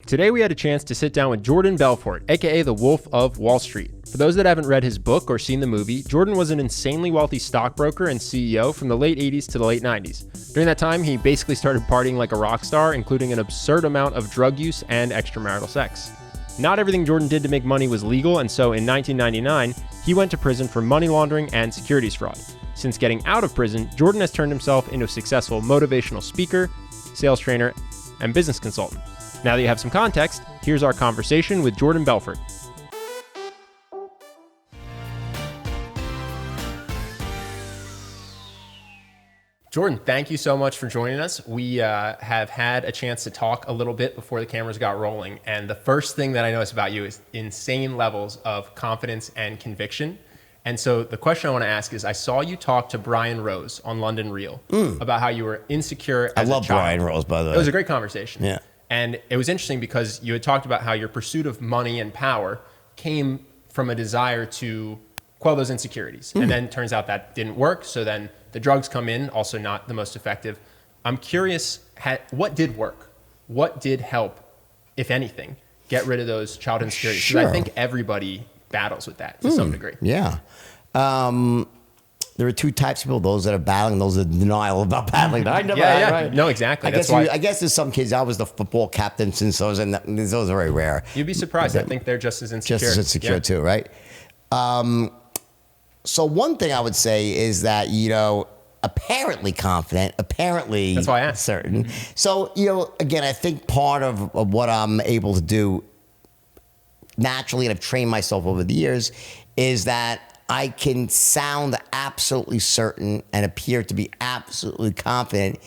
Today we had a chance to sit down with Jordan Belfort, aka the Wolf of Wall Street. For those that haven't read his book or seen the movie, Jordan was an insanely wealthy stockbroker and CEO from the late 80s to the late 90s. During that time, he basically started partying like a rock star, including an absurd amount of drug use and extramarital sex. Not everything Jordan did to make money was legal, and so in 1999, he went to prison for money laundering and securities fraud. Since getting out of prison, Jordan has turned himself into a successful motivational speaker, sales trainer, and business consultant. Now that you have some context, here's our conversation with Jordan Belfort. Jordan, thank you so much for joining us. We have had a chance to talk a little bit before the cameras got rolling, and the first thing that I noticed about you is insane levels of confidence and conviction. And so the question I want to ask is, I saw you talk to Brian Rose on London Real about how you were insecure as a child. I love Brian Rose, by the way. It was a great conversation. Yeah. And it was interesting because you had talked about how your pursuit of money and power came from a desire to quell those insecurities. And then it turns out that didn't work. So then the drugs come in, also not the most effective. I'm curious, what did work? What did help, if anything, get rid of those childhood insecurities? Because I think everybody battles with that to some degree. Yeah. There are two types of people, those that are battling, those that are denial about battling. I never had, right? No, exactly. I guess there's some kids, I was the football captain since those, and those are very rare. You'd be surprised. I think they're just as insecure. Just as insecure too, right? So one thing I would say is that, apparently confident, apparently that's why I asked. Certain. So, again, I think part of what I'm able to do naturally, and I've trained myself over the years, is that I can sound absolutely certain and appear to be absolutely confident,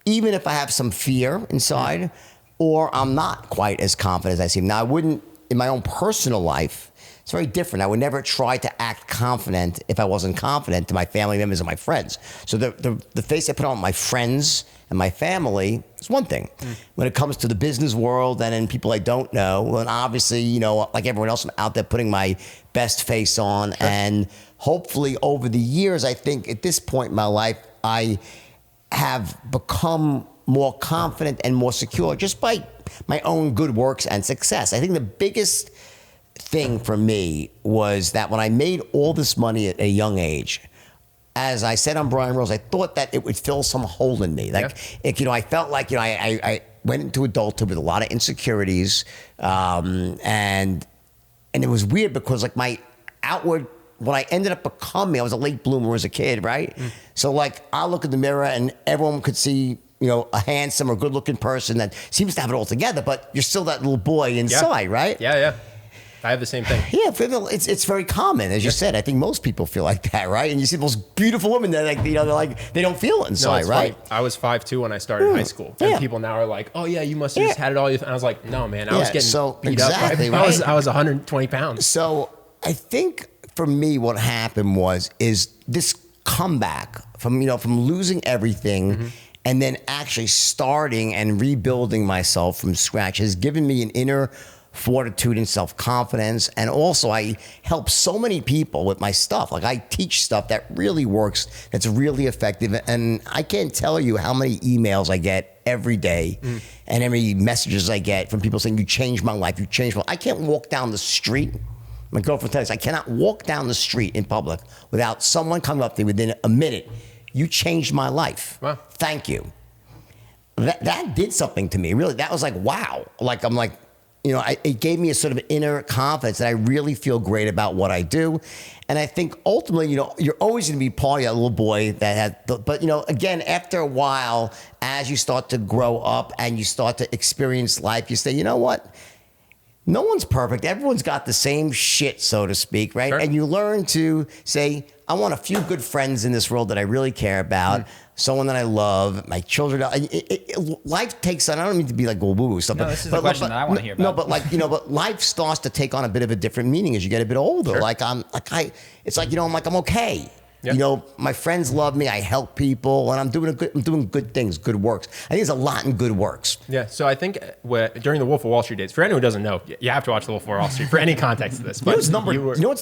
even if I have some fear inside, or I'm not quite as confident as I seem. Now, I wouldn't, in my own personal life, it's very different. I would never try to act confident if I wasn't confident to my family members and my friends. So the face I put on my friends and my family is one thing. When it comes to the business world and in people I don't know, and obviously, like everyone else, I'm out there putting my best face on. Sure. And hopefully over the years, I think at this point in my life, I have become more confident and more secure just by my own good works and success. I think the biggest thing for me was that when I made all this money at a young age, as I said on Brian Rose, I thought that it would fill some hole in me. I felt like, I went into adulthood with a lot of insecurities, and it was weird because like my outward, what I ended up becoming, I was a late bloomer as a kid, right? So like I look in the mirror and everyone could see, a handsome or good looking person that seems to have it all together, but you're still that little boy inside, right? Yeah. I have the same thing. Yeah, it's very common, as you said. I think most people feel like that, right? And you see those beautiful women that they don't feel it inside, right? Funny. I was 5'2" when I started high school, and people now are like, "Oh yeah, you must have just had it all." And I was like, "No, man, I was getting beat up. Right? I was 120 pounds." So I think for me, what happened is this comeback from losing everything. And then actually starting and rebuilding myself from scratch has given me an inner fortitude and self-confidence. And also I help so many people with my stuff. Like I teach stuff that really works, that's really effective. And I can't tell you how many emails I get every day and every messages I get from people saying, "You changed my life, you changed my life." I can't walk down the street. My girlfriend tells me I cannot walk down the street in public without someone coming up to me within a minute. "You changed my life. Wow. Thank you." That did something to me. Really, that was like, wow. Like, I'm like, it gave me a sort of inner confidence that I really feel great about what I do. And I think ultimately, you're always going to be part of that little boy that had, but again, after a while, as you start to grow up and you start to experience life, you say, you know what? No one's perfect. Everyone's got the same shit, so to speak, right? Sure. And you learn to say, I want a few good friends in this world that I really care about, someone that I love, my children. Life takes on, I don't mean to be like woo-woo stuff. No, this is the question that I want to hear about. No, but but life starts to take on a bit of a different meaning as you get a bit older. Sure. I'm okay. Yep. My friends love me. I help people, and I'm doing good things, good works. I think there's a lot in good works. Yeah. So I think during the Wolf of Wall Street days, for anyone who doesn't know, you have to watch the Wolf of Wall Street for any context to this. But it's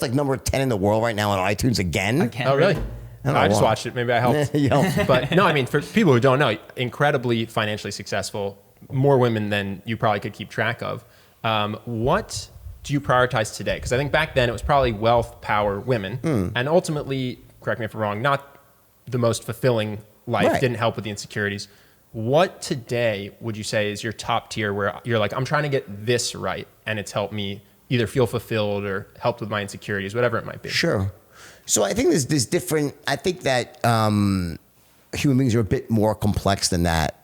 like number 10 in the world right now on iTunes again. Oh, really? I just watched it. Maybe I helped. But no, I mean, for people who don't know, incredibly financially successful, more women than you probably could keep track of. What do you prioritize today? Because I think back then it was probably wealth, power, women, and ultimately, correct me if I'm wrong, not the most fulfilling life, didn't help with the insecurities. What today would you say is your top tier where you're like, I'm trying to get this right and it's helped me either feel fulfilled or helped with my insecurities, whatever it might be? Sure. So I think there's different, I think that human beings are a bit more complex than that.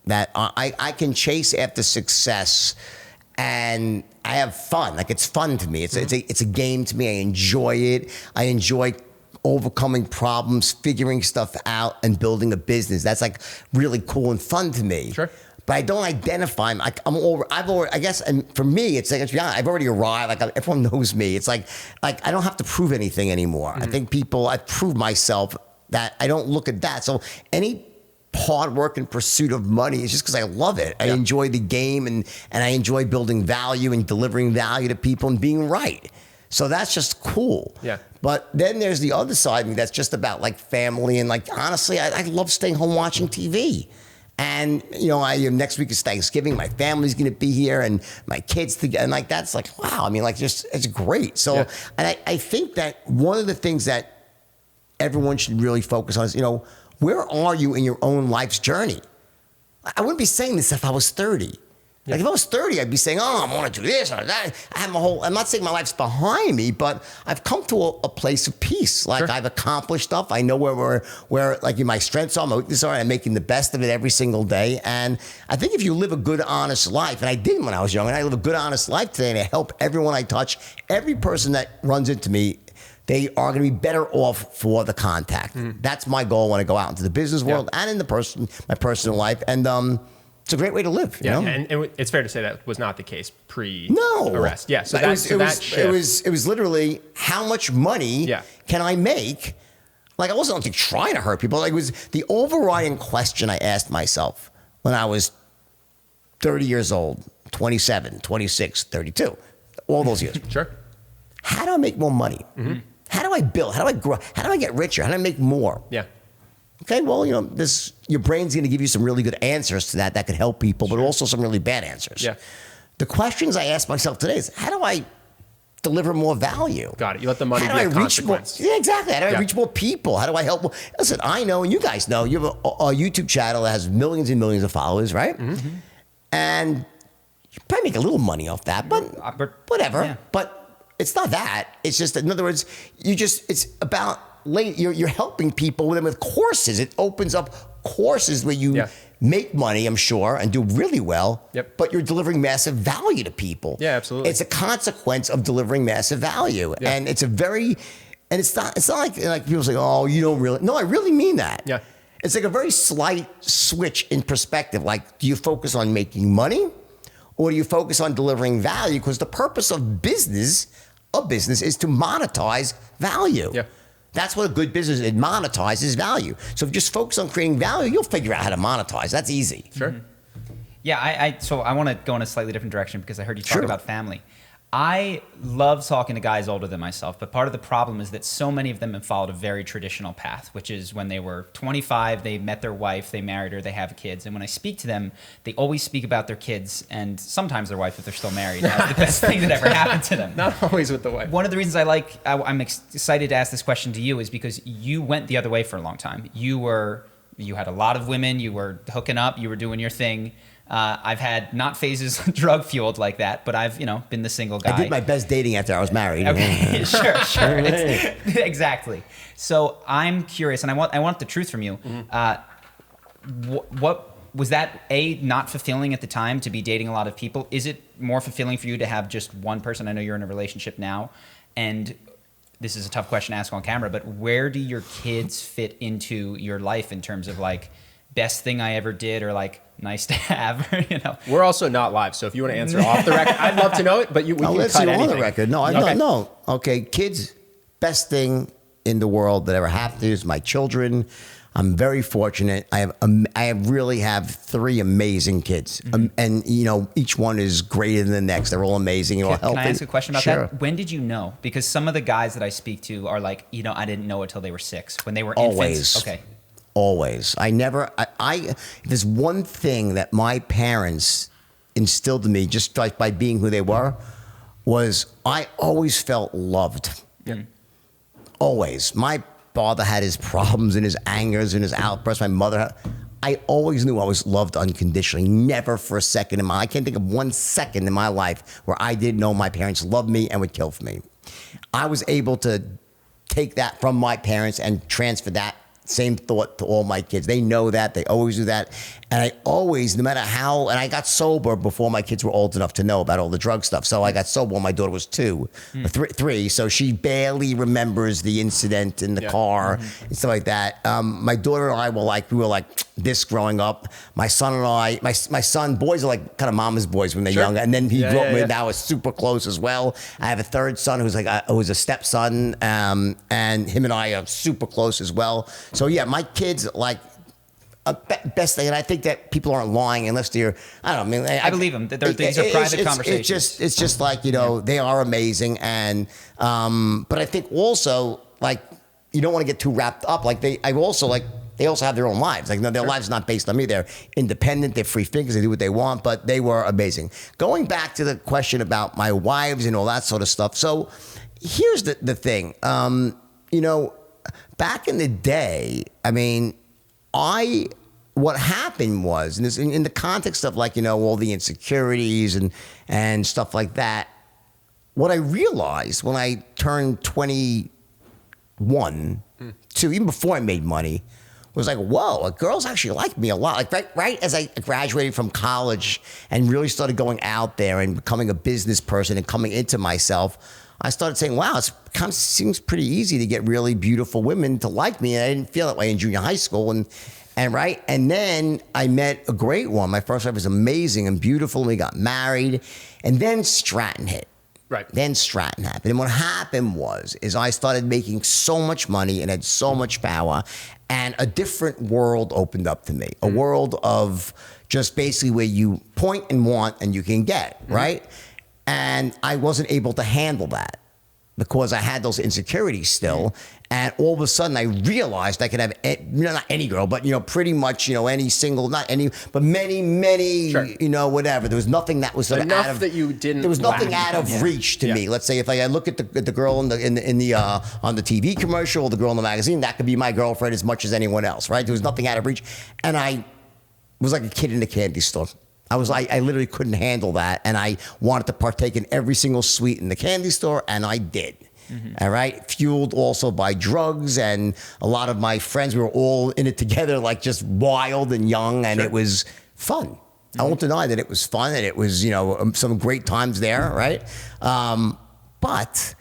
That I can chase after success and I have fun. Like, it's fun to me. It's a game to me. I enjoy it. I enjoy overcoming problems, figuring stuff out, and building a business. That's like really cool and fun to me. Sure. But I don't identify. I guess, and for me, it's like, I've already arrived. Like, everyone knows me. It's like I don't have to prove anything anymore. I think I've proved myself that I don't look at that. So any hard work and pursuit of money is just because I love it. I enjoy the game and I enjoy building value and delivering value to people and being right. So that's just cool. Yeah. But then there's the other side of me that's just about like family and like, honestly, I love staying home watching TV. And, next week is Thanksgiving. My family's going to be here and my kids together. And like, that's like, wow. I mean, like, just, it's great. So, and I think that one of the things that everyone should really focus on is, where are you in your own life's journey? I wouldn't be saying this if I was 30. Like, if I was 30, I'd be saying, I want to do this or that. I'm not saying my life's behind me, but I've come to a place of peace. Like, I've accomplished stuff. I know where like my strengths are, my weaknesses are, and I'm making the best of it every single day. And I think if you live a good, honest life, and I did when I was young, and I live a good, honest life today, and I help everyone I touch, every person that runs into me, they are going to be better off for the contact. That's my goal when I go out into the business world and in my personal life. And it's a great way to live. You know? And it's fair to say that was not the case pre-arrest. Yeah, so it was literally, how much money can I make? Like, I wasn't like trying to hurt people. Like, it was the overriding question I asked myself when I was 30 years old, 27, 26, 32, all those years. Sure. How do I make more money? How do I build? How do I grow? How do I get richer? How do I make more? Yeah. Okay, well, your brain's going to give you some really good answers to that could help people, but also some really bad answers. Yeah. The questions I ask myself today is, how do I deliver more value? Got it. You let the money be a consequence. Yeah, exactly. How do I reach more people? How do I help more? Listen, I know, and you guys know, you have a YouTube channel that has millions and millions of followers, right? And you probably make a little money off that, but whatever. Yeah. But it's not that. It's just, in other words, it's about, you're helping people with courses. It opens up courses where you make money, I'm sure, and do really well, but you're delivering massive value to people. Yeah, absolutely. It's a consequence of delivering massive value. Yeah. And it's not like people say, oh, you don't really. No, I really mean that. Yeah. It's like a very slight switch in perspective. Like, do you focus on making money or do you focus on delivering value? Because the purpose of business is to monetize value. Yeah. That's what a good business is. It monetizes value. So if you just focus on creating value, you'll figure out how to monetize. That's easy. Sure. Yeah, so I want to go in a slightly different direction because I heard you talk about family. I love talking to guys older than myself, but part of the problem is that so many of them have followed a very traditional path, which is when they were 25, they met their wife, they married her, they have kids. And when I speak to them, they always speak about their kids and sometimes their wife if they're still married. That's the best thing that ever happened to them. Not always with the wife. One of the reasons I'm excited to ask this question to you is because you went the other way for a long time. You had a lot of women, you were hooking up, you were doing your thing. I've had not phases drug fueled like that, but I've been the single guy. I did my best dating after I was married. Okay, sure. Exactly. So I'm curious, and I want the truth from you. What was that? Not fulfilling at the time to be dating a lot of people? Is it more fulfilling for you to have just one person? I know you're in a relationship now, and this is a tough question to ask on camera, but where do your kids fit into your life in terms of like best thing I ever did or like nice to have? We're also not live, so if you want to answer off the record, I'd love to know it, but we can cut anything. On the record. No. Okay, kids, best thing in the world that ever happened to is my children. I'm very fortunate. I really have 3 amazing kids, and each one is greater than the next. They're all amazing. Can I ask a question about that? When did you know? Because some of the guys that I speak to are like, I didn't know until they were 6 when they were infants. Always. Okay. Always. There's one thing that my parents instilled in me just like by being who they were was I always felt loved. Yeah. Always. My father had his problems and his angers and his outbursts. My mother had, I always knew I was loved unconditionally. Never for a second I can't think of one second in my life where I didn't know my parents loved me and would kill for me. I was able to take that from my parents and transfer that same thought to all my kids. They know that. They always do that. And I always, no matter how, and I got sober before my kids were old enough to know about all the drug stuff. So I got sober when my daughter was 2, or 3. So she barely remembers the incident in the car and stuff like that. My daughter and I were like this growing up. My son and I, my son, boys are like kind of mama's boys when they're young. And then he grew up with, now is super close as well. I have a third son who's who's a stepson. And him and I are super close as well. So yeah, my kids best thing, and I think that people aren't lying unless they're, I don't know. I believe them. These are private conversations. It's just like, they are amazing. And, but I think also you don't want to get too wrapped up. They also have their own lives. Their lives are not based on me. They're independent. They're free thinkers. They do what they want, but they were amazing. Going back to the question about my wives and all that sort of stuff. So here's the thing, back in the day, what happened was, and this, in the context of all the insecurities and stuff like that, what I realized when I turned 21, even before I made money, was whoa, girls actually like me a lot. Right as I graduated from college and really started going out there and becoming a business person and coming into myself, I started saying, wow, it kind of seems pretty easy to get really beautiful women to like me. And I didn't feel that way in junior high school. And then I met a great one. My first wife was amazing and beautiful. And we got married. And then Stratton hit. Right. Then Stratton happened. And what happened is I started making so much money and had so much power. And a different world opened up to me. A world of just basically where you point and want and you can get, right? And I wasn't able to handle that because I had those insecurities still. And all of a sudden I realized I could have, not any girl, but, pretty much, any single, not any, but many, Sure. Whatever. There was nothing that was sort of enough out of, that you didn't. there was nothing lack. out of reach to me. Let's say if I look at the girl on the TV commercial, or the girl in the magazine, that could be my girlfriend as much as anyone else, right? There was nothing out of reach. And I was like a kid in a candy store. I literally couldn't handle that. And I wanted to partake in every single sweet in the candy store, and I did. All right. Fueled also by drugs. And a lot of my friends, we were all in it together, just wild and young. And it was fun. I won't deny that it was fun. And it was, some great times there. Right. But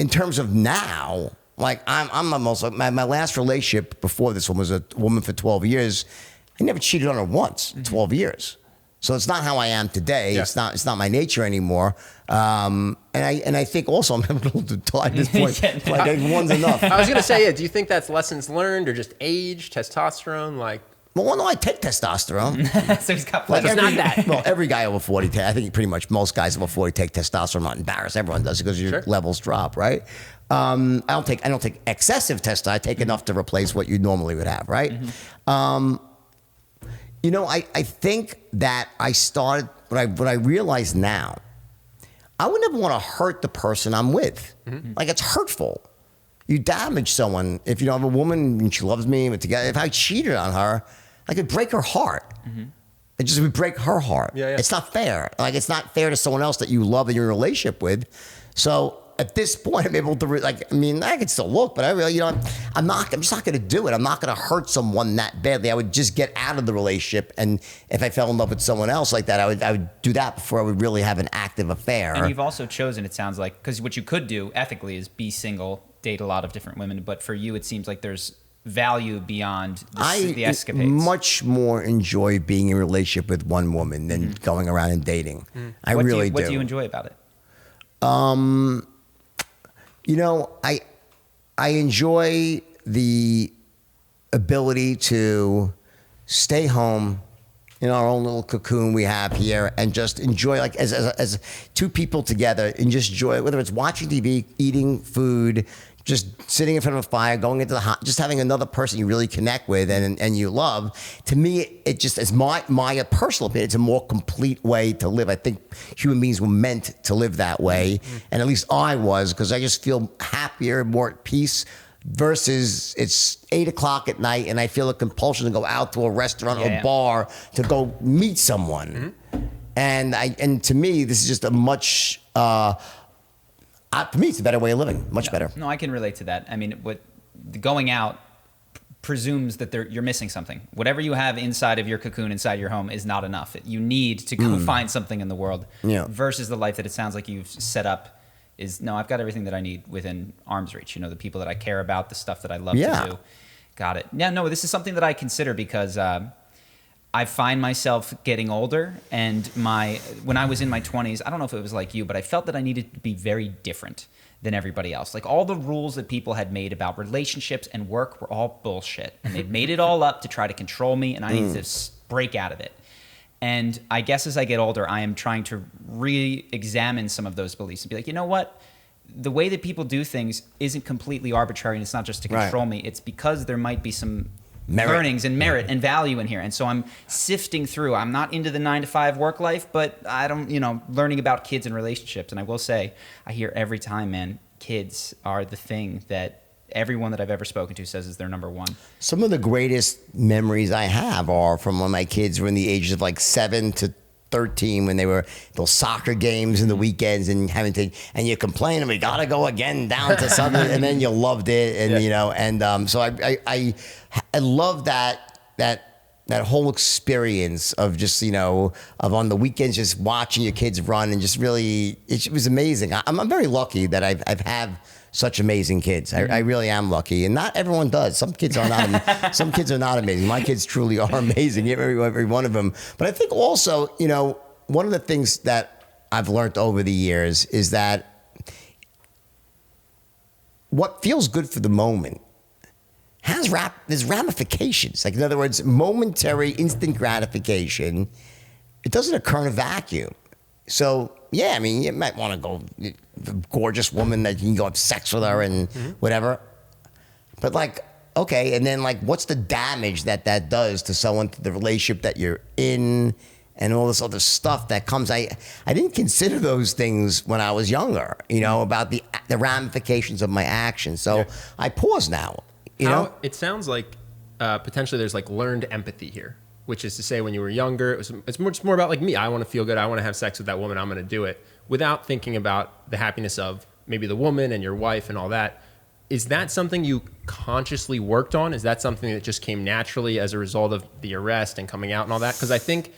in terms of now, I'm almost, my last relationship before this one was a woman for 12 years. I never cheated on her once in 12 years. So it's not how I am today. Yeah. It's not my nature anymore. And I think also I'm a little too tired at this point. One's enough. I was gonna say, do you think that's lessons learned or just age, testosterone, Well, no, I take testosterone. So he's got it's not that. Well, every guy over 40, I think pretty much most guys over 40 take testosterone. I'm not embarrassed. Everyone does it because your levels drop, right? I don't take excessive testosterone. I take enough to replace what you normally would have, right? I think that I started, what I realize now, I would never want to hurt the person I'm with. It's hurtful. You damage someone. If you have a woman and she loves me, if I cheated on her, I could break her heart. It just would break her heart. Yeah. It's not fair. It's not fair to someone else that you love and you're in a relationship with. So at this point, I'm able to, I can still look, but I really, I'm just not going to do it. I'm not going to hurt someone that badly. I would just get out of the relationship. And if I fell in love with someone else like that, I would do that before I would really have an active affair. And you've also chosen, it sounds like, because what you could do ethically is be single, date a lot of different women. But for you, it seems like there's value beyond the escapades. I much more enjoy being in a relationship with one woman than going around and dating. I really do. What do you enjoy about it? I enjoy the ability to stay home in our own little cocoon we have here and just enjoy, like as two people together, and just enjoy, whether it's watching TV, eating food, just sitting in front of a fire, going into the hot, just having another person you really connect with and you love. To me, it just is my personal opinion. It's a more complete way to live. I think human beings were meant to live that way, and at least I was, because I just feel happier, more at peace. Versus it's 8 o'clock at night and I feel a compulsion to go out to a restaurant or bar to go meet someone. And to me, this is just a much, for me, it's a better way of living, much better. No, I can relate to that. I mean, going out presumes that you're missing something. Whatever you have inside of your cocoon, inside your home, is not enough. You need to go find something in the world. Versus the life that it sounds like you've set up is, no, I've got everything that I need within arm's reach. The people that I care about, the stuff that I love to do. Got it. Yeah, no, this is something that I consider because I find myself getting older, and when I was in my 20s, I don't know if it was like you, but I felt that I needed to be very different than everybody else. Like, all the rules that people had made about relationships and work were all bullshit, and they'd made it all up to try to control me, and I needed to break out of it. And I guess as I get older, I am trying to re-examine some of those beliefs and be like, you know what? The way that people do things isn't completely arbitrary, and it's not just to control me. It's because there might be some learnings and merit and value in here. And so I'm sifting through. I'm not into the 9-to-5 work life, but I don't, learning about kids and relationships. And I will say, I hear every time, man, kids are the thing that everyone that I've ever spoken to says is their number one. Some of the greatest memories I have are from when my kids were in the ages of like 7 to 13, when they were those soccer games in the weekends and and you complain and we gotta go again down to something, and then you loved it, and so I love that whole experience of just of on the weekends just watching your kids run, and just really it was amazing. I'm very lucky that I've had such amazing kids. I really am lucky, and not everyone does. Some kids are not. Some kids are not amazing. My kids truly are amazing, every one of them. But I think also, one of the things that I've learned over the years is that what feels good for the moment there's ramifications. Like, in other words, momentary, instant gratification, it doesn't occur in a vacuum. So, yeah, I mean, you might want to go, a gorgeous woman that you can go have sex with her and whatever. But, like, okay, and then, like, what's the damage that does to someone, to the relationship that you're in, and all this other stuff that comes? I didn't consider those things when I was younger, about the ramifications of my actions. So I pause now, It sounds like potentially there's, like, learned empathy here. Which is to say, when you were younger, it's much more about, like, me. I want to feel good. I want to have sex with that woman. I'm going to do it without thinking about the happiness of maybe the woman and your wife and all that. Is that something you consciously worked on? Is that something that just came naturally as a result of the arrest and coming out and all that? Because I think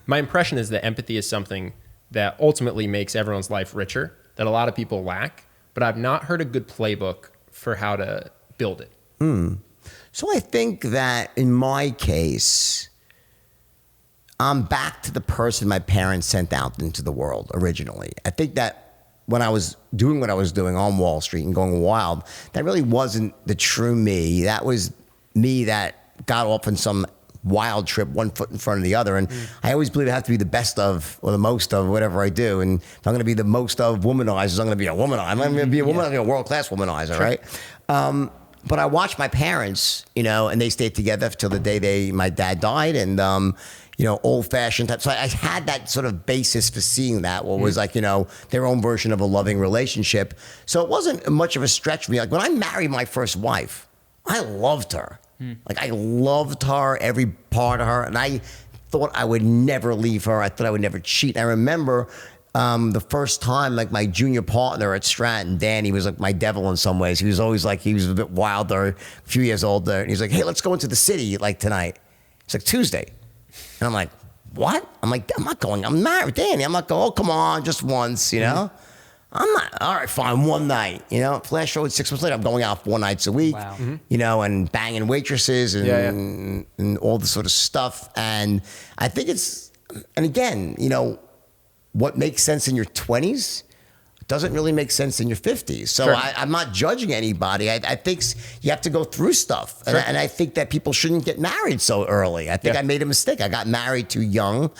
my impression is that empathy is something that ultimately makes everyone's life richer, that a lot of people lack. But I've not heard a good playbook for how to build it. So I think that in my case, I'm back to the person my parents sent out into the world originally. I think that when I was doing what I was doing on Wall Street and going wild, that really wasn't the true me. That was me that got off on some wild trip, one foot in front of the other. And I always believe I have to be the best of or the most of whatever I do. And if I'm going to be the most of womanizers, I'm going to be a womanizer. I'm going to be a womanizer, a world-class womanizer, right? But I watched my parents, and they stayed together till the day my dad died, and old-fashioned type. So I had that sort of basis for seeing that, what was like, their own version of a loving relationship. So it wasn't much of a stretch for me. Like, when I married my first wife, I loved her. Like, I loved her, every part of her, and I thought I would never leave her. I thought I would never cheat. I remember the first time, like, my junior partner at Stratton, Danny, was like my devil in some ways. He was always like, he was a bit wilder, a few years older. And he's like, hey, let's go into the city, like, tonight. It's like Tuesday. And I'm like, what? I'm like, I'm not going. I'm married, Danny. I'm not going, oh, come on, just once, I'm not, all right, fine, one night, Flash forward 6 months later, I'm going out 4 nights a week, and banging waitresses and all this sort of stuff. And I think and again, what makes sense in your 20s doesn't really make sense in your 50s. So Sure. I'm not judging anybody. I think you have to go through stuff. Sure. And I think that people shouldn't get married so early. I think Yeah. I made a mistake. I got married too young.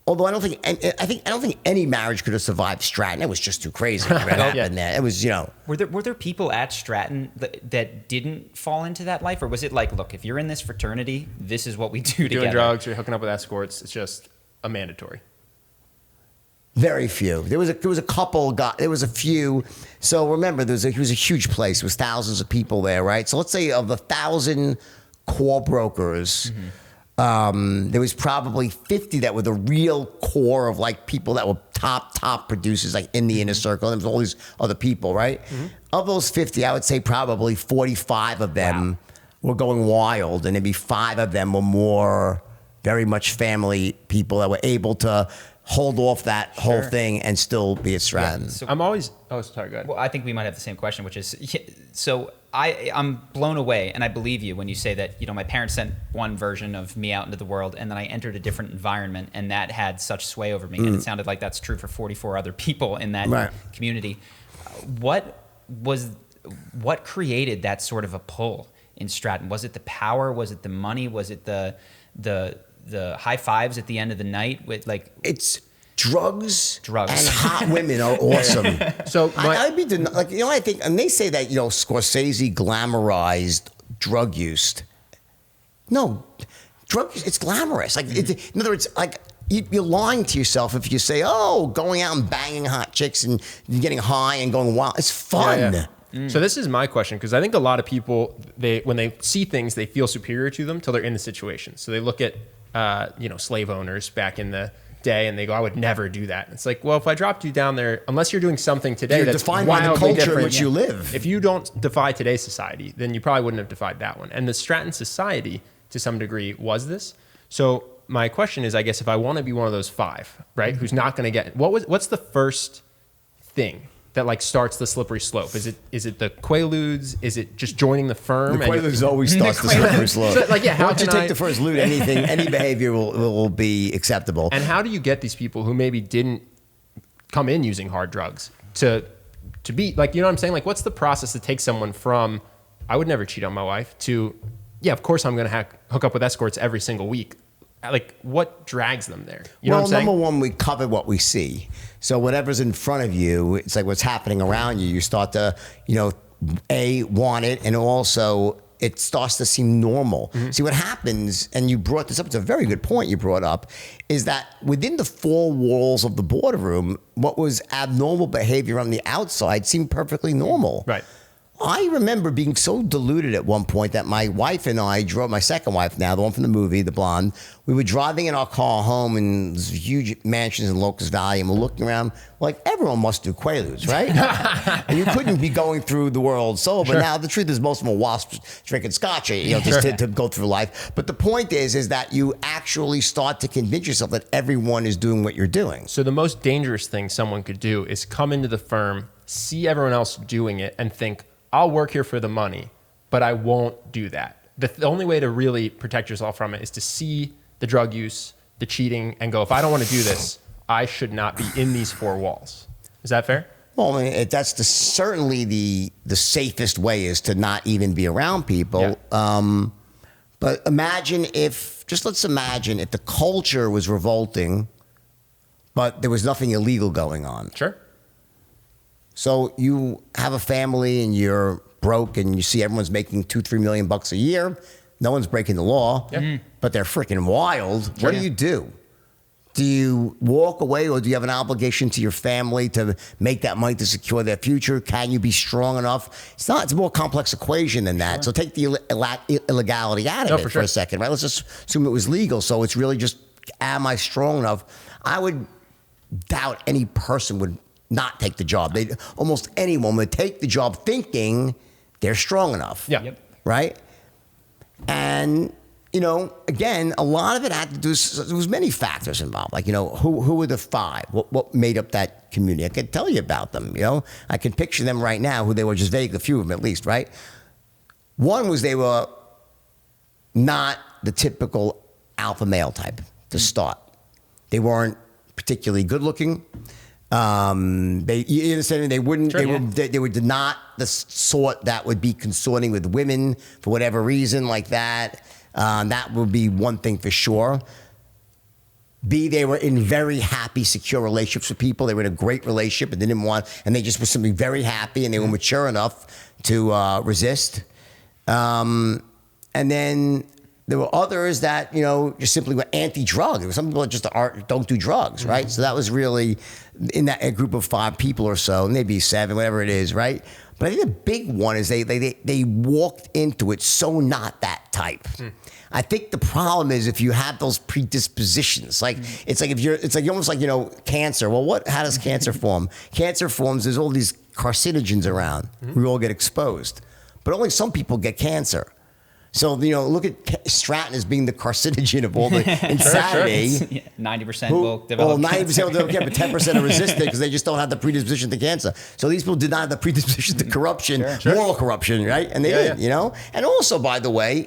Although I don't think any marriage could have survived Stratton. It was just too crazy what happened there. It was, Were there people at Stratton that didn't fall into that life, or was it like, look, if you're in this fraternity, this is what we do together? Doing drugs, you're hooking up with escorts. It's just a mandatory. very few. There was a couple. There was a few. So remember, it was a huge place. It was thousands of people there, right? So let's say of the 1,000 core brokers. There was probably 50 that were the real core of like people that were top producers, like in the inner circle. And there was all these other people, right? Of those 50, I would say probably 45 of them were going wild, and maybe 5 of them were more very much family people that were able to hold off that whole thing and still be at Stratton. So- I'm always. Oh, sorry. Go ahead. Well, I think we might have the same question, which is, so I'm blown away, and I believe you when you say that, my parents sent one version of me out into the world, and then I entered a different environment, and that had such sway over me. And it sounded like that's true for 44 other people in that community. What created that sort of a pull in Stratton? Was it the power? Was it the money? Was it the high fives at the end of the night with like? It's drugs and hot women are awesome. So I'd be like, I think, and they say that Scorsese glamorized drug use. No, drug use, it's glamorous. Like in other words, like you're lying to yourself if you say, oh, going out and banging hot chicks and getting high and going wild, it's fun. Yeah. So this is my question, because I think a lot of people, when they see things, they feel superior to them till they're in the situation. So they look at slave owners back in the day and they go, I would never do that. It's like, well, if I dropped you down there, unless you're doing something today You're that's defined by the wildly culture in different, which you live. If you don't defy today's society, then you probably wouldn't have defied that one. And the Stratton society, to some degree, was this. So my question is, I guess, if I want to be one of those 5, right, who's not going to get, what's the first thing that like starts the slippery slope? Is it the Quaaludes? Is it just joining the firm? The Quaaludes always starts the slippery slope. So, like, how once you can take the first loot, any behavior will be acceptable. And how do you get these people who maybe didn't come in using hard drugs to be like, what I'm saying? Like, what's the process to take someone from, I would never cheat on my wife, to, yeah, of course I'm going to hook up with escorts every single week. Like, what drags them there? You know what I'm saying? Number one, we cover what we see. So whatever's in front of you, it's like what's happening around you. You start to, want it, and also it starts to seem normal. See, what happens, and you brought this up, it's a very good point you brought up, is that within the 4 walls of the boardroom, what was abnormal behavior on the outside seemed perfectly normal. Right. I remember being so deluded at one point that my wife and I drove, my second wife now, the one from the movie, the blonde, we were driving in our car home in these huge mansions in Locust Valley, and we're looking around like, everyone must do Quaaludes, right? And you couldn't be going through the world sober. Sure. Now, the truth is most of them are wasps drinking scotch, just to go through life. But the point is that you actually start to convince yourself that everyone is doing what you're doing. So the most dangerous thing someone could do is come into the firm, see everyone else doing it, and think, I'll work here for the money, but I won't do that. The only way to really protect yourself from it is to see the drug use, the cheating, and go, if I don't want to do this, I should not be in these 4 walls. Is that fair? Well, I mean, that's certainly the safest way, is to not even be around people. Yeah. But let's imagine if the culture was revolting, but there was nothing illegal going on. Sure. So you have a family and you're broke and you see everyone's making $2-3 million a year. No one's breaking the law, but they're freaking wild. Sure. What do you do? Do you walk away, or do you have an obligation to your family to make that money to secure their future? Can you be strong enough? It's a more complex equation than that. Sure. So take the illegality out of it for a second, right? Let's just assume it was legal. So it's really just, am I strong enough? I would doubt any person would not take the job. Almost anyone would take the job thinking they're strong enough. Yeah. Yep. Right? And, again, a lot of it had to do, there was many factors involved. Like, who were the 5? What made up that community? I can tell you about them, I can picture them right now, who they were, just vaguely, a few of them at least, right? One was they were not the typical alpha male type to start. They weren't particularly good looking. You understand? They wouldn't. Sure, They were not the sort that would be consorting with women for whatever reason like that. That would be one thing for sure. B, they were in very happy, secure relationships with people. They were in a great relationship and they didn't want, and they just were simply very happy and they were mature enough to resist. And then there were others that, just simply were anti-drug. There were some people that just don't do drugs, right? So that was really in that a group of 5 people or so, maybe 7, whatever it is, right? But I think the big one is they walked into it so not that type. I think the problem is if you have those predispositions, it's almost like cancer. Well, how does cancer form? Cancer forms, there's all these carcinogens around. We all get exposed. But only some people get cancer. So, look at Stratton as being the carcinogen of all the insanity. 90% will develop 90% cancer. will develop cancer, but 10% are resistant because they just don't have the predisposition to cancer. So these people did not have the predisposition to corruption, moral corruption, right? And they did, And also, by the way,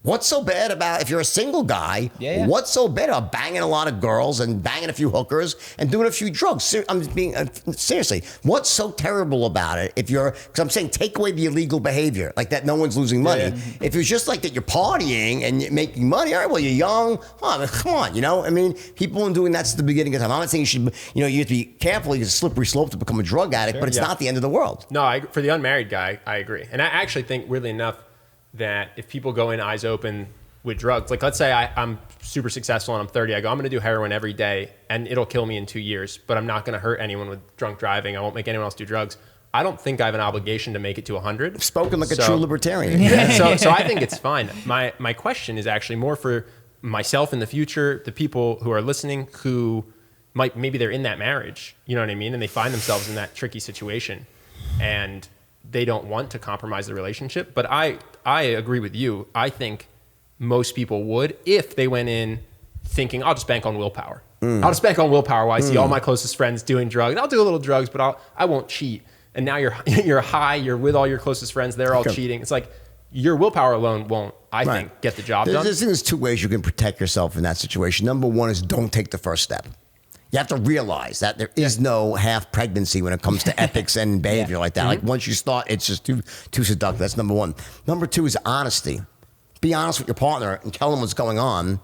what's so bad about, if you're a single guy, what's so bad about banging a lot of girls and banging a few hookers and doing a few drugs? I'm just being, seriously, what's so terrible about it because I'm saying take away the illegal behavior, like that no one's losing money. If it's just like that you're partying and you're making money, all right, well, you're young, come on, people have been doing that since the beginning of time. I'm not saying you should, you have to be careful, it's a slippery slope to become a drug addict, but it's not the end of the world. No, for the unmarried guy, I agree. And I actually think, weirdly enough, that if people go in eyes open with drugs, like let's say I'm super successful and I'm 30, I go, I'm going to do heroin every day and it'll kill me in 2 years, but I'm not going to hurt anyone with drunk driving. I won't make anyone else do drugs. I don't think I have an obligation to make it to 100. Spoken like a true libertarian. So I think it's fine. My question is actually more for myself in the future, the people who are listening who maybe they're in that marriage, you know what I mean? And they find themselves in that tricky situation and they don't want to compromise the relationship. But I agree with you. I think most people would if they went in thinking, I'll just bank on willpower. I'll just bank on willpower while I see all my closest friends doing drugs. I'll do a little drugs, but I won't cheat. And now you're high, you're with all your closest friends, they're all cheating. It's like your willpower alone won't, I think, get the job done. There's 2 ways you can protect yourself in that situation. Number 1 is don't take the first step. You have to realize that there is no half pregnancy when it comes to ethics and behavior like that. Like once you start, it's just too seductive. That's number 1. Number 2 is honesty. Be honest with your partner and tell them what's going on.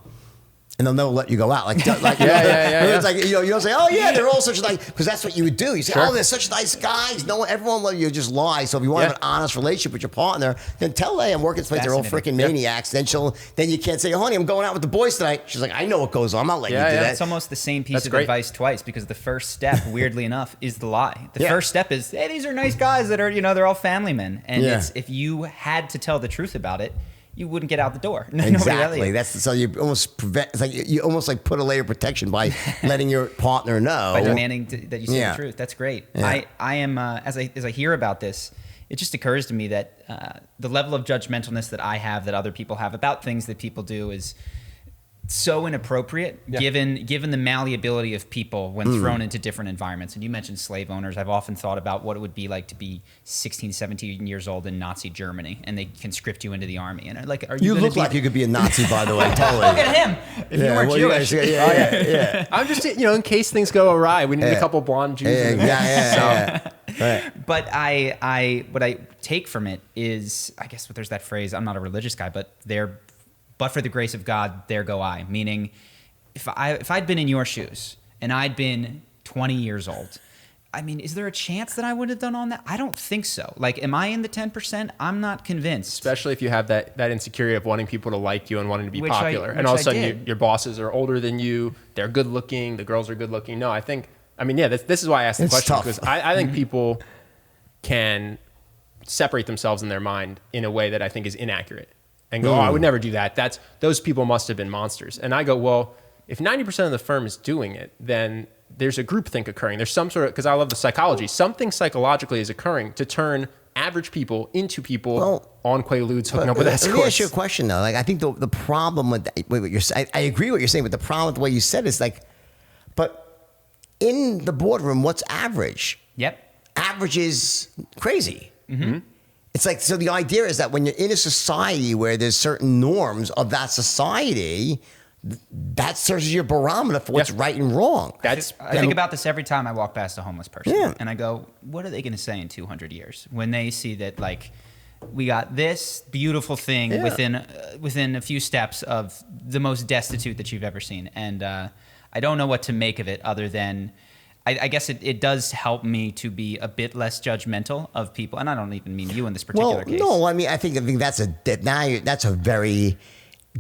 And they'll never let you go out. It's like, you don't say, oh yeah, they're all such nice, because that's what you would do. You say, oh, they're such nice guys. Everyone will let you just lie. So if you want to have an honest relationship with your partner, then tell her, I'm working this place, they're all freaking maniacs. Then you can't say, oh, honey, I'm going out with the boys tonight. She's like, I know what goes on. I'm not letting you do that. It's almost the same piece of advice twice, because the first step, weirdly enough, is the lie. The first step is, hey, these are nice guys that are, they're all family men. And if you had to tell the truth about it, you wouldn't get out the door. Exactly. So you almost prevent. It's like you almost like put a layer of protection by letting your partner know, by demanding that you say the truth. That's great. Yeah. I am as I hear about this, it just occurs to me that the level of judgmentalness that I have, that other people have about things that people do, is so inappropriate given the malleability of people when thrown into different environments. And you mentioned slave owners. I've often thought about what it would be like to be 16, 17 years old in Nazi Germany and they conscript you into the army. And like, are you look like you could be a Nazi, by the way. Totally. Look at him. If you weren't Jewish. I'm just, in case things go awry, we need a couple blonde Jews. Right. But what I take from it is, I guess there's that phrase, I'm not a religious guy, but for the grace of God, there go I. Meaning, if I'd been in your shoes and I'd been 20 years old, is there a chance that I would have done on that? I don't think so. Like, am I in the 10%? I'm not convinced. Especially if you have that insecurity of wanting people to like you and wanting to be popular. And all of a sudden, your bosses are older than you. They're good looking. The girls are good looking. No, I think, this is why I asked the question. Because I think people can separate themselves in their mind in a way that I think is inaccurate. And go, I would never do that. Those people must have been monsters. And I go, well, if 90% of the firm is doing it, then there's a groupthink occurring. There's some sort of, because I love the psychology, something psychologically is occurring to turn average people into people on Quaaludes hooking up with escorts. Let me ask you a question, though. Like, I think the problem with what you're saying, I agree with what you're saying, but the problem with the way you said it is like, but in the boardroom, what's average? Yep. Average is crazy. Mm-hmm. It's like, so the idea is that when you're in a society where there's certain norms of that society, that serves as your barometer for what's right and wrong. I think about this every time I walk past a homeless person, and I go, "What are they going to say in 200 years when they see that like we got this beautiful thing within a few steps of the most destitute that you've ever seen?" And I don't know what to make of it other than I guess it does help me to be a bit less judgmental of people, and I don't even mean you in this particular case. No, I mean I think that's a very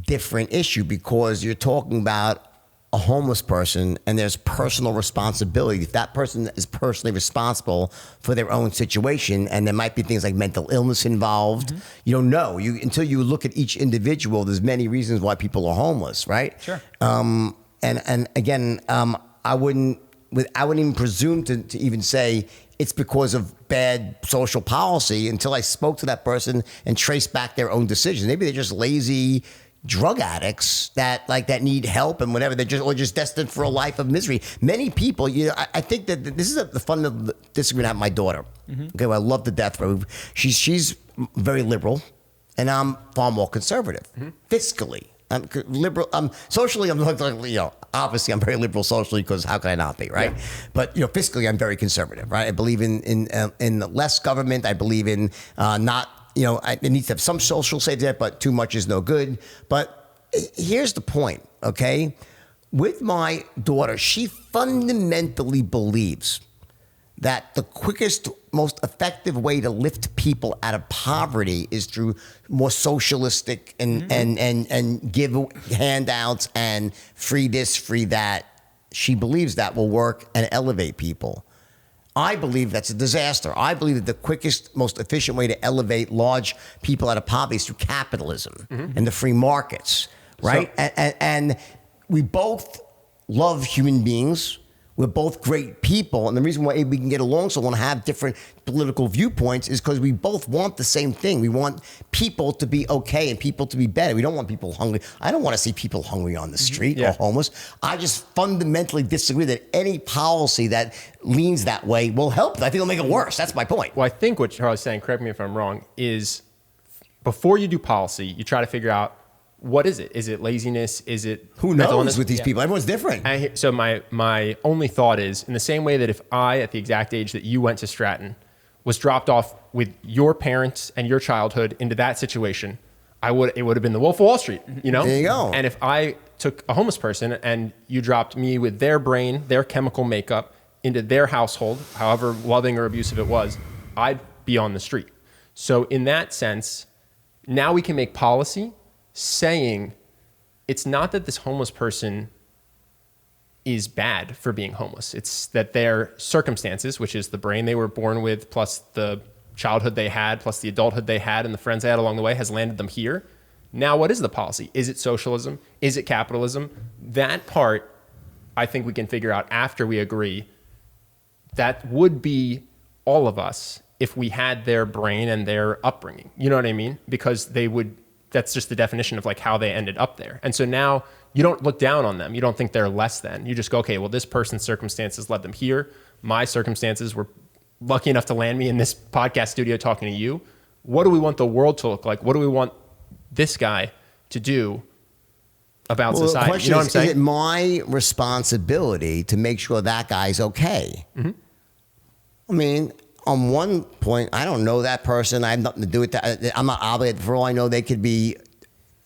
different issue because you're talking about a homeless person and there's personal responsibility. If that person is personally responsible for their own situation, and there might be things like mental illness involved, you don't know. Until you look at each individual, there's many reasons why people are homeless, right? Sure. And again, I wouldn't even presume to even say it's because of bad social policy until I spoke to that person and traced back their own decisions. Maybe they're just lazy drug addicts that need help and whatever. They're just destined for a life of misery. Many people, I think that this is the fundamental disagreement I have with my daughter. Okay, well, I love to death. She's very liberal, and I'm far more conservative fiscally. I'm liberal. Socially, I'm obviously I'm very liberal socially because how can I not be, right? Yeah. But fiscally, I'm very conservative, right? I believe in less government. I believe in not. It needs to have some social safety net, but too much is no good. But here's the point, okay? With my daughter, she fundamentally believes that the quickest, most effective way to lift people out of poverty is through more socialistic and give handouts and free this, free that. She believes that will work and elevate people. I believe that's a disaster. I believe that the quickest, most efficient way to elevate large people out of poverty is through capitalism and the free markets, right? So, and we both love human beings. We're both great people. And the reason why we can get along so we want to have different political viewpoints is because we both want the same thing. We want people to be okay and people to be better. We don't want people hungry. I don't want to see people hungry on the street or homeless. I just fundamentally disagree that any policy that leans that way will help. I think it'll make it worse. That's my point. Well, I think what Charlie's saying, correct me if I'm wrong, is before you do policy, you try to figure out, what is it? Is it laziness? Is it who knows with these people? Everyone's different. So my only thought is, in the same way that if I, at the exact age that you went to Stratton, was dropped off with your parents and your childhood into that situation, it would have been the Wolf of Wall Street. There you go. And if I took a homeless person and you dropped me with their brain, their chemical makeup into their household, however loving or abusive it was, I'd be on the street. So in that sense, now we can make policy saying it's not that this homeless person is bad for being homeless. It's that their circumstances, which is the brain they were born with, plus the childhood they had, plus the adulthood they had and the friends they had along the way, has landed them here. Now, what is the policy? Is it socialism? Is it capitalism? That part, I think we can figure out after we agree. That would be all of us if we had their brain and their upbringing. You know what I mean? Because that's just the definition of like how they ended up there. And so now you don't look down on them. You don't think they're less than. You just go, okay, well, this person's circumstances led them here. My circumstances were lucky enough to land me in this podcast studio talking to you. What do we want the world to look like? What do we want this guy to do about society? The question you know what I'm saying? Is it my responsibility to make sure that guy's okay? I mean, on one point, I don't know that person. I have nothing to do with that. I'm not obligated. For all I know, they could be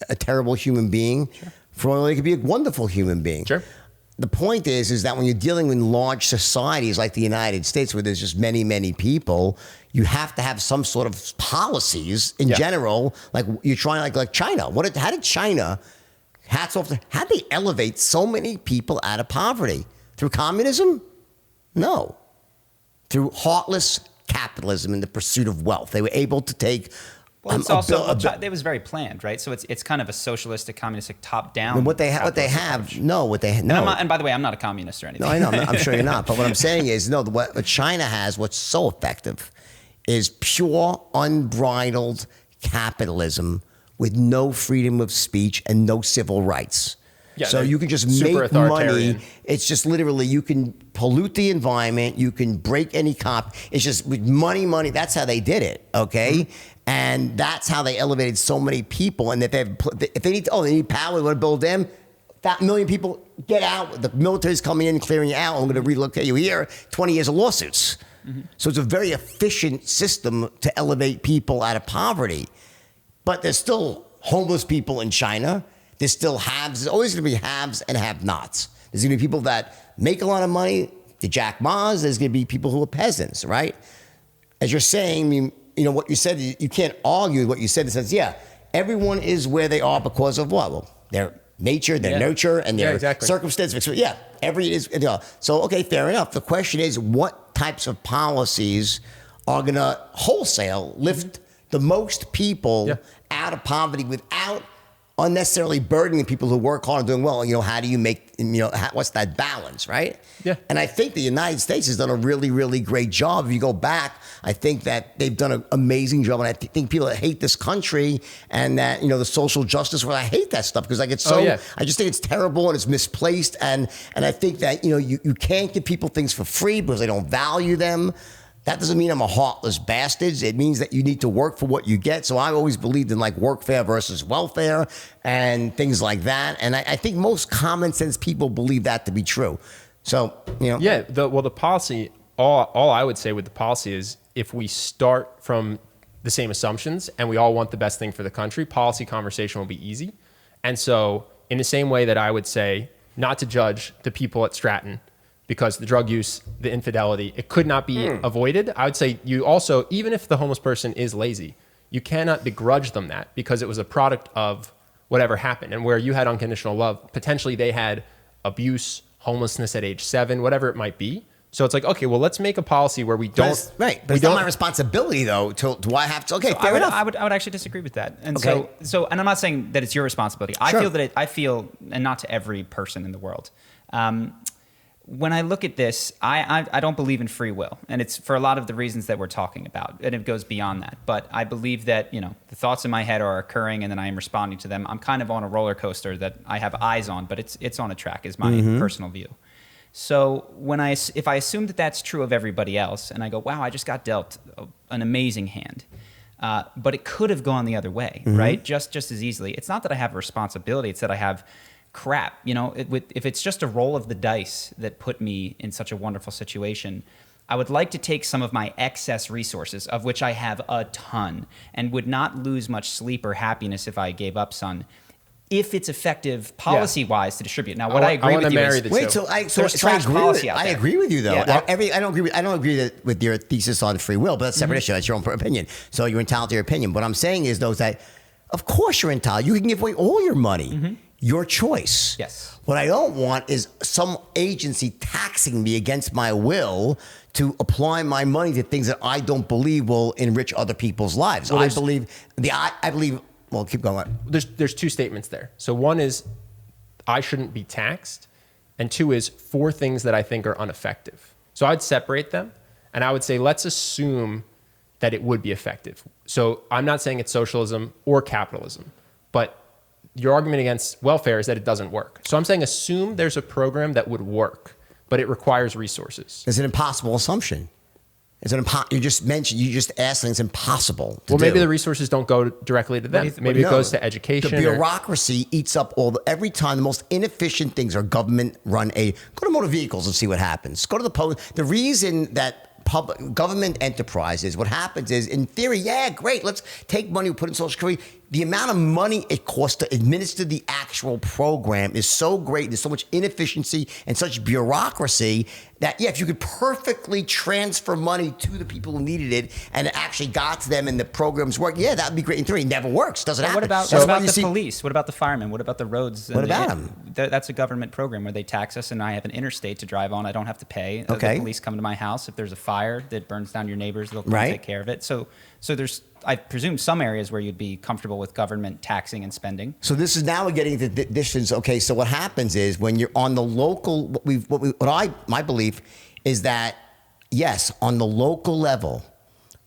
a terrible human being. Sure. For all I know, they could be a wonderful human being. Sure. The point is that when you're dealing with large societies like the United States, where there's just many, many people, you have to have some sort of policies in general. Like you're trying, like China. How did China? Hats off. How did they elevate so many people out of poverty? Through communism? No. Through heartless capitalism and the pursuit of wealth. They were able to take... Well, it's also it was very planned, right? So it's kind of a socialistic, communistic, top-down. And what they have, no. And by the way, I'm not a communist or anything. No, I know. I'm sure you're not. But what I'm saying is, no. What China has, what's so effective, is pure, unbridled capitalism with no freedom of speech and no civil rights. Yeah, so you can just make money. It's just literally you can pollute the environment. You can break any cop. It's just with money. That's how they did it. Okay. And that's how they elevated so many people. And if they need power, they want to build them. that million people get out. The military's coming in, clearing you out. I'm going to relocate you here. 20 years of lawsuits. So it's a very efficient system to elevate people out of poverty. But there's still homeless people in China. There's still haves. There's always going to be haves and have-nots. There's going to be people that make a lot of money, the Jack Ma's. There's going to be people who are peasants, right? As you're saying, what you said, you can't argue with what you said. It says, yeah, everyone is where they are because of what? Well, their nature, their nurture, and their circumstance. Yeah, So, okay, fair enough. The question is, what types of policies are going to wholesale lift the most people out of poverty without unnecessarily burdening people who work hard and doing well? How do you make, what's that balance, right? Yeah. And I think the United States has done a really, really great job. If you go back, I think that they've done an amazing job. And I think people that hate this country and that, the social justice, I hate that stuff because I get so, I just think it's terrible and it's misplaced. And I think that, you can't give people things for free because they don't value them. That doesn't mean I'm a heartless bastard. It means that you need to work for what you get. So I always believed in workfare versus welfare and things like that. And I think most common sense people believe that to be true. So, Yeah, the policy, all I would say with the policy is if we start from the same assumptions and we all want the best thing for the country, policy conversation will be easy. And so in the same way that I would say not to judge the people at Stratton because the drug use, the infidelity, it could not be avoided. I would say you also, even if the homeless person is lazy, you cannot begrudge them that because it was a product of whatever happened. And where you had unconditional love, potentially they had abuse, homelessness at age 7, whatever it might be. So it's okay, well, let's make a policy where we don't. But it's not my responsibility, though, do I have to? Okay, fair enough. I would actually disagree with that. And so, and I'm not saying that it's your responsibility. I feel, and not to every person in the world. When I look at this, I don't believe in free will. And it's for a lot of the reasons that we're talking about. And it goes beyond that. But I believe that, the thoughts in my head are occurring and then I am responding to them. I'm kind of on a roller coaster that I have eyes on, but it's on a track is my personal view. So if I assume that that's true of everybody else and I go, wow, I just got dealt an amazing hand. But it could have gone the other way, right? Just as easily. It's not that I have a responsibility. It's that I have crap, if it's just a roll of the dice that put me in such a wonderful situation, I would like to take some of my excess resources, of which I have a ton, and would not lose much sleep or happiness if I gave up some, if it's effective policy-wise to distribute. Now, what I agree with you is... Wait, so I agree with you, though. Yeah. I don't agree with your thesis on free will, but that's a separate issue. That's your own opinion. So you're entitled to your opinion. What I'm saying is, though, that of course you're entitled. You can give away all your money. Your choice. Yes. What I don't want is some agency taxing me against my will to apply my money to things that I don't believe will enrich other people's lives. Well, I believe. Well, keep going. There's two statements there. So one is I shouldn't be taxed, and two is 4 things that I think are ineffective. So I'd separate them, and I would say let's assume that it would be effective. So I'm not saying it's socialism or capitalism, but your argument against welfare is that it doesn't work. So I'm saying assume there's a program that would work, but it requires resources. It's an impossible assumption. You just asked things impossible to do. Maybe the resources don't go directly to them. Maybe it goes to education. The bureaucracy eats up every time the most inefficient things are government-run aid. Go to motor vehicles and see what happens. Go to the post. The reason that government enterprises, what happens is, in theory, great, let's take money, we put in Social Security. The amount of money it costs to administer the actual program is so great. There's so much inefficiency and such bureaucracy that, if you could perfectly transfer money to the people who needed it and it actually got to them and the programs work, that would be great. In theory, it never works. Doesn't happen. What about the police? What about the firemen? What about the roads? What about them? That's a government program where they tax us and I have an interstate to drive on. I don't have to pay. Okay. The police come to my house. If there's a fire that burns down your neighbors, they'll come take care of it. So there's, I presume, some areas where you'd be comfortable with government taxing and spending. So this is now getting to the distance. Okay, so what happens is when you're on the local, my belief is that, yes, on the local level,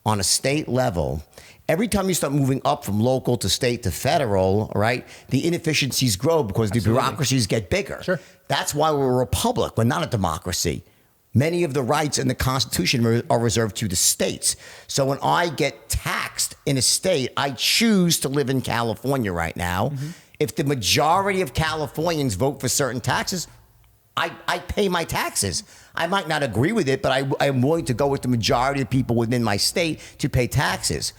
on a state level, every time you start moving up from local to state to federal, right, the inefficiencies grow because the bureaucracies get bigger. Sure. That's why we're a republic. We're not a democracy. Many of the rights in the Constitution are reserved to the states. So when I get taxed in a state, I choose to live in California right now. if the majority of Californians vote for certain taxes, I pay my taxes. I might not agree with it, but I'm willing to go with the majority of people within my state to pay taxes.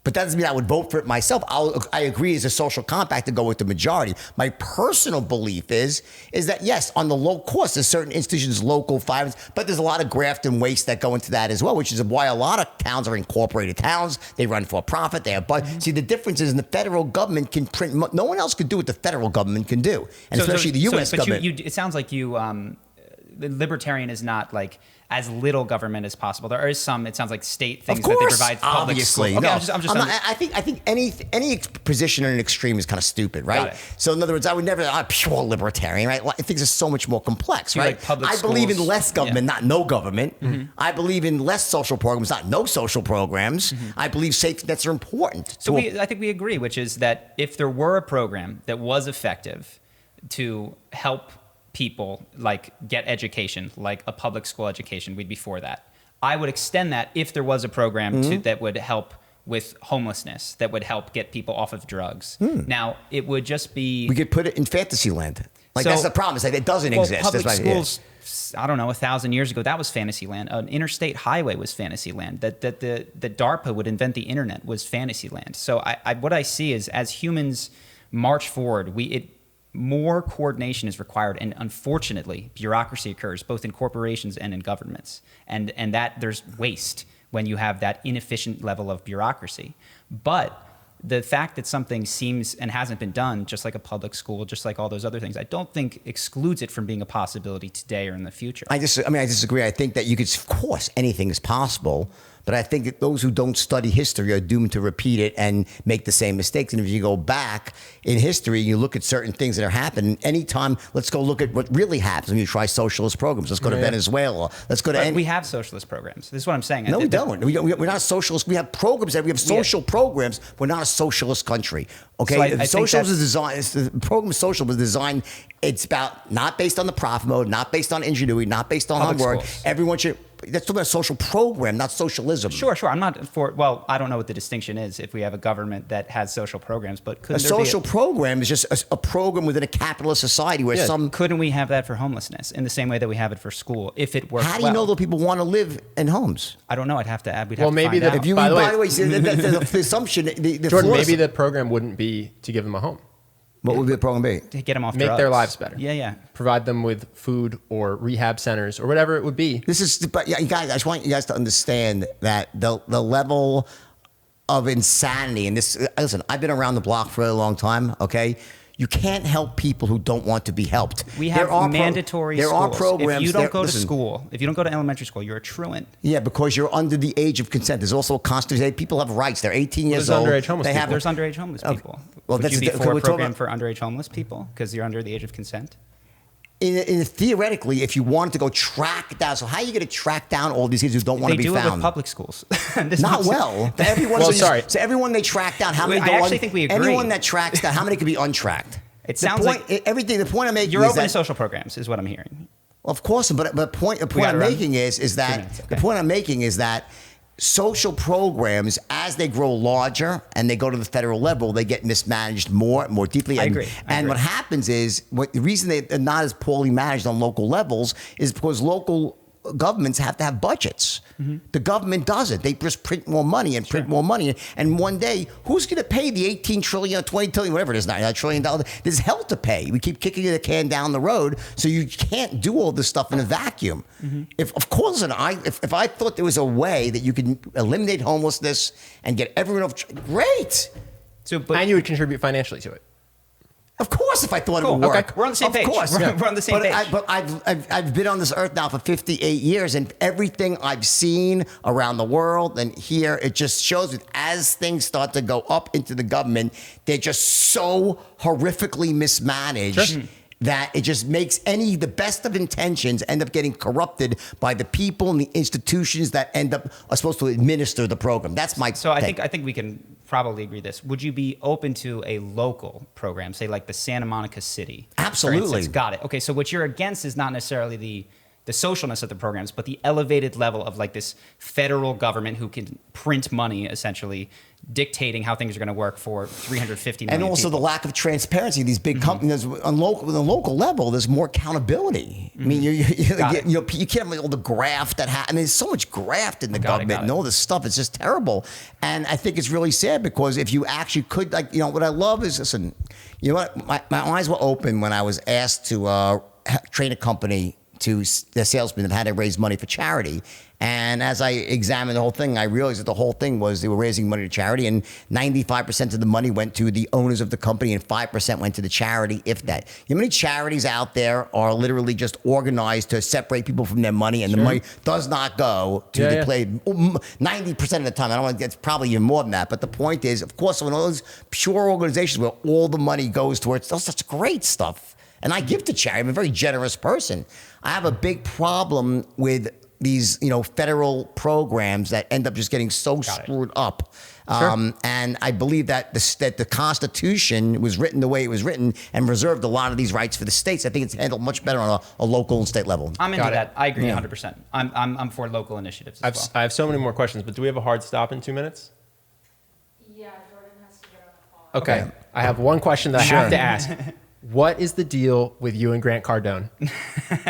But that doesn't mean I would vote for it myself. I agree as a social compact to go with the majority. My personal belief is that, yes, on the low cost, there's certain institutions, local finance, but there's a lot of graft and waste that go into that as well, which is why a lot of towns are incorporated towns. They run for profit. They have budget. See, the difference is in the federal government can print. No one else can do what the federal government can do, and especially the U.S. government. It sounds like the libertarian is not like as little government as possible. There is some, it sounds like, state things that they provide public obviously. school. Okay, No, I think any position in an extreme is kind of stupid, right? So in other words, I would never, I'm pure libertarian, right? Things are so much more complex, right? Like public I believe in schools. less government, not no government. I believe in less social programs, not no social programs. I believe safety nets are important. So I think we agree, which is that if there were a program that was effective to help people like get education, like a public school education, we'd be for that. I would extend that if there was a program that would help with homelessness, that would help get people off of drugs. Now, it would just be... We could put it in fantasy land. That's the problem. Is that it doesn't exist. Public schools, I don't know, 1,000 years ago, that was fantasy land. An interstate highway was fantasy land. That the DARPA would invent the internet was fantasy land. So what I see is, as humans march forward, more coordination is required, and unfortunately, bureaucracy occurs both in corporations and in governments, and that there's waste when you have that inefficient level of bureaucracy. But the fact that something seems and hasn't been done, just like a public school, just like all those other things, I don't think excludes it from being a possibility today or in the future. I disagree. I think that of course, anything is possible. But I think that those who don't study history are doomed to repeat it and make the same mistakes. And if you go back in history, you look at certain things that are happening. Anytime, let's go look at what really happens when you try socialist programs. Let's go to Venezuela. Let's go to. We have socialist programs. This is what I'm saying. No, we don't. We're not socialist. We have programs we have social programs. We're not a socialist country. Okay, So socialism is designed. The program social was designed. It's about not based on the profit mode, not based on ingenuity, not based on hard work. Everyone should. That's talking about a social program, not socialism. Sure. I'm not for. Well, I don't know what the distinction is if we have a government that has social programs, but couldn't a social program is just a program within a capitalist society where Couldn't we have that for homelessness in the same way that we have it for school? If it works, how do you know that people want to live in homes? I don't know. I'd have to add. Well, maybe if you. By the way, the assumption. Jordan, maybe the program wouldn't be to give them a home. What would the program be? To get them off Make drugs. their lives better. Yeah. Provide them with food or rehab centers or whatever it would be. But you guys, I just want you guys to understand that the level of insanity and this. Listen, I've been around the block for a long time. Okay. You can't help people who don't want to be helped. We have mandatory schools. There are programs. If you don't go to school, if you don't go to elementary school, you're a truant. Yeah, because you're under the age of consent. There's also a constitution. People have rights. They're 18 years old. Underage homeless people. There's underage homeless people. Well, Would you be for a program for underage homeless people because you're under the age of consent? Theoretically, if you wanted to go track down, so how are you going to track down all these kids who don't want to be found? They do it with public schools. Not well. So everyone they track down, how many? I actually think we agree. Anyone that tracks down, how many could be untracked? It sounds like everything. The point I'm making you're is open that to social programs, is what I'm hearing. Well, of course, but the point I'm making is that social programs, as they grow larger and they go to the federal level, they get mismanaged more deeply. I agree. And what happens is, the reason they're not as poorly managed on local levels is because local governments have to have budgets. The government doesn't. They just print more money and print more money. And one day, who's going to pay the 18 trillion, 20 trillion, whatever it is, $9 trillion? There's hell to pay. We keep kicking the can down the road, so you can't do all this stuff in a vacuum. If I thought there was a way that you could eliminate homelessness and get everyone off, great. And you would contribute financially to it. Of course, if I thought it would work. Okay. We're on the same page. Of course. We're on the same page. But I've been on this earth now for 58 years, and everything I've seen around the world and here, it just shows that as things start to go up into the government, they're just so horrifically mismanaged. That it just makes the best of intentions end up getting corrupted by the people and the institutions that are supposed to administer the program. That's my take. I think we can probably agree this. Would you be open to a local program, say like the Santa Monica City? Absolutely. Got it. Okay, so what you're against is not necessarily the the socialness of the programs, but the elevated level of like this federal government who can print money essentially dictating how things are going to work for 350 million and also people. the lack of transparency. These big companies on the local level, there's more accountability. I mean, you can't have all the graft that happens. I mean, there's so much graft in the government and all this stuff. It's just terrible. And I think it's really sad because if you actually could, like, what I love is, listen, you know what? My eyes were open when I was asked to train a company to the salesmen that had to raise money for charity. And as I examined the whole thing, I realized that the whole thing was they were raising money to charity, and 95% of the money went to the owners of the company and 5% went to the charity, if that. You know how many charities out there are literally just organized to separate people from their money, and the money does not go to the play 90% of the time. I don't want to, it's probably even more than that. But the point is, of course, when all those pure organizations where all the money goes towards, that's such great stuff. And I give to charity. I'm a very generous person. I have a big problem with these, federal programs that end up just getting so screwed up. And I believe that the Constitution was written the way it was written and reserved a lot of these rights for the states. I think it's handled much better on a local and state level. I'm into that. I agree 100%. I'm for local initiatives as well. I have so many more questions, but do we have a hard stop in 2 minutes? Yeah, Jordan has to get on the call. Okay. I have one question that I have to ask. What is the deal with you and Grant Cardone?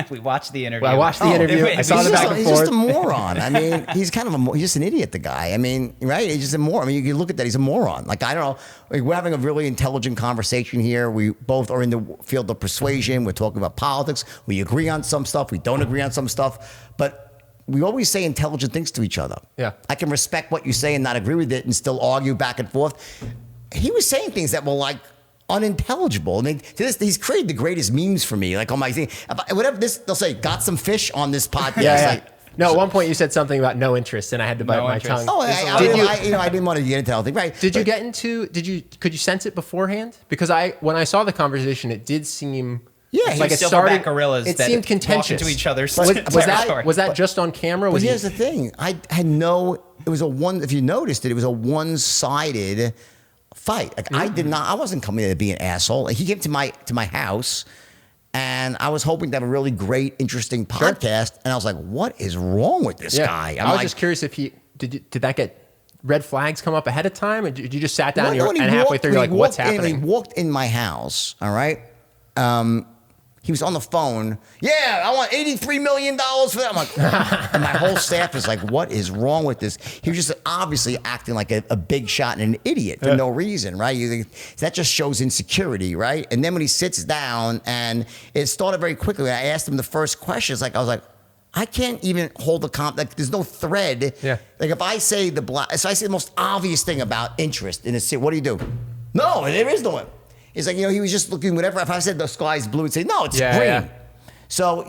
We watched the interview. Well, I watched the interview. I saw the back and He's forth. just a moron. I mean, he's kind of he's just an idiot, the guy. I mean, right? He's just a moron. I mean, you can look at that. He's a moron. Like, I don't know. Like, we're having a really intelligent conversation here. We both are in the field of persuasion. We're talking about politics. We agree on some stuff. We don't agree on some stuff. But we always say intelligent things to each other. Yeah. I can respect what you say and not agree with it and still argue back and forth. He was saying things that were like unintelligible. I mean, he's created the greatest memes for me. Like on my thing, whatever they'll say, got some fish on this podcast. Yeah. No, at one point you said something about no interest, and I had to bite my tongue. Oh, I didn't want to get into that thing, right? Could you sense it beforehand? Because when I saw the conversation, it did seem like it started. Gorillas it that seemed contentious. into each other's was that just on camera? But here's the thing: I had it was a one. If you noticed it, it was a one-sided fight. Like, I wasn't coming there to be an asshole. Like, he came to my house, and I was hoping to have a really great, interesting podcast. And I was like, "What is wrong with this guy?" I was just curious if did that get red flags come up ahead of time, or did you just sat down and halfway through you're like, "What's happening?" He walked in my house. All right. He was on the phone. Yeah, I want $83 million for that. I'm like, and my whole staff is like, what is wrong with this? He was just obviously acting like a big shot and an idiot for no reason, right? That just shows insecurity, right? And then when he sits down, and it started very quickly. When I asked him the first question, I was like, I can't even hold like there's no thread. Yeah. Like if I say so I say the most obvious thing about interest in a city, what do you do? No, there is no one. It's like, he was just looking whatever. If I said the sky's blue, he'd say, no, it's green. Yeah. So,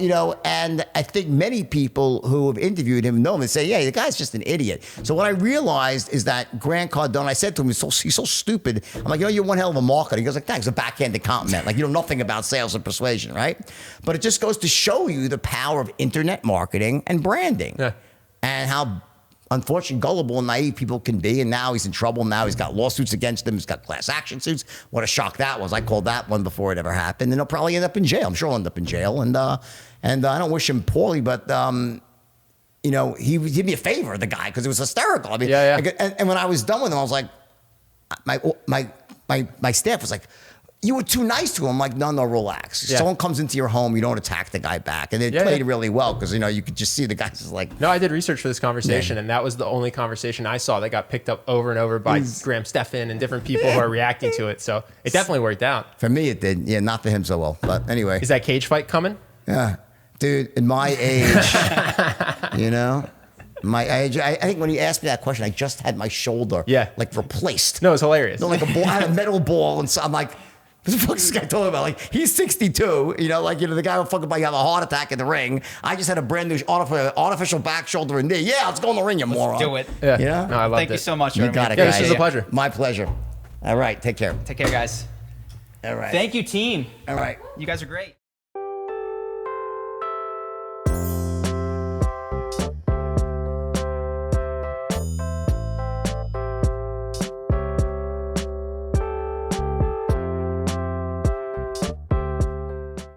and I think many people who have interviewed him know him and say, yeah, the guy's just an idiot. So what I realized is that Grant Cardone, I said to him, he's so stupid. I'm like, you're one hell of a marketer. He goes like, thanks, a backhanded compliment. Like, you know nothing about sales and persuasion, right? But it just goes to show you the power of internet marketing and branding. Yeah. And how unfortunately gullible and naive people can be. And now he's in trouble. Now he's got lawsuits against him. He's got class action suits. What a shock that was. I called that one before it ever happened. And he'll probably end up in jail. I'm sure he'll end up in jail. And I don't wish him poorly, but he did me a favor, the guy, because it was hysterical. I mean, and when I was done with him, I was like, my staff was like, you were too nice to him. I'm like, no, relax. Yeah. Someone comes into your home, you don't attack the guy back. And they played really well because, you could just see the guys is like. No, I did research for this conversation, and that was the only conversation I saw that got picked up over and over by Graham Stephan and different people who are reacting to it. So it definitely worked out. For me, it did. Yeah, not for him so well. But anyway. Is that cage fight coming? Yeah. Dude, in my age, my age, I think when you asked me that question, I just had my shoulder replaced. No, it's hilarious. Like a ball, I had a metal ball, and so I'm like, what the fuck is this guy talking about? Like, he's 62, the guy will fucking have a heart attack in the ring. I just had a brand new artificial back, shoulder, and knee. Yeah, let's go in the ring, you moron. Do it. Yeah. No, I loved it. Thank you so much. You got it, guys. This was a pleasure. My pleasure. All right, take care. Take care, guys. All right. Thank you, team. All right. You guys are great.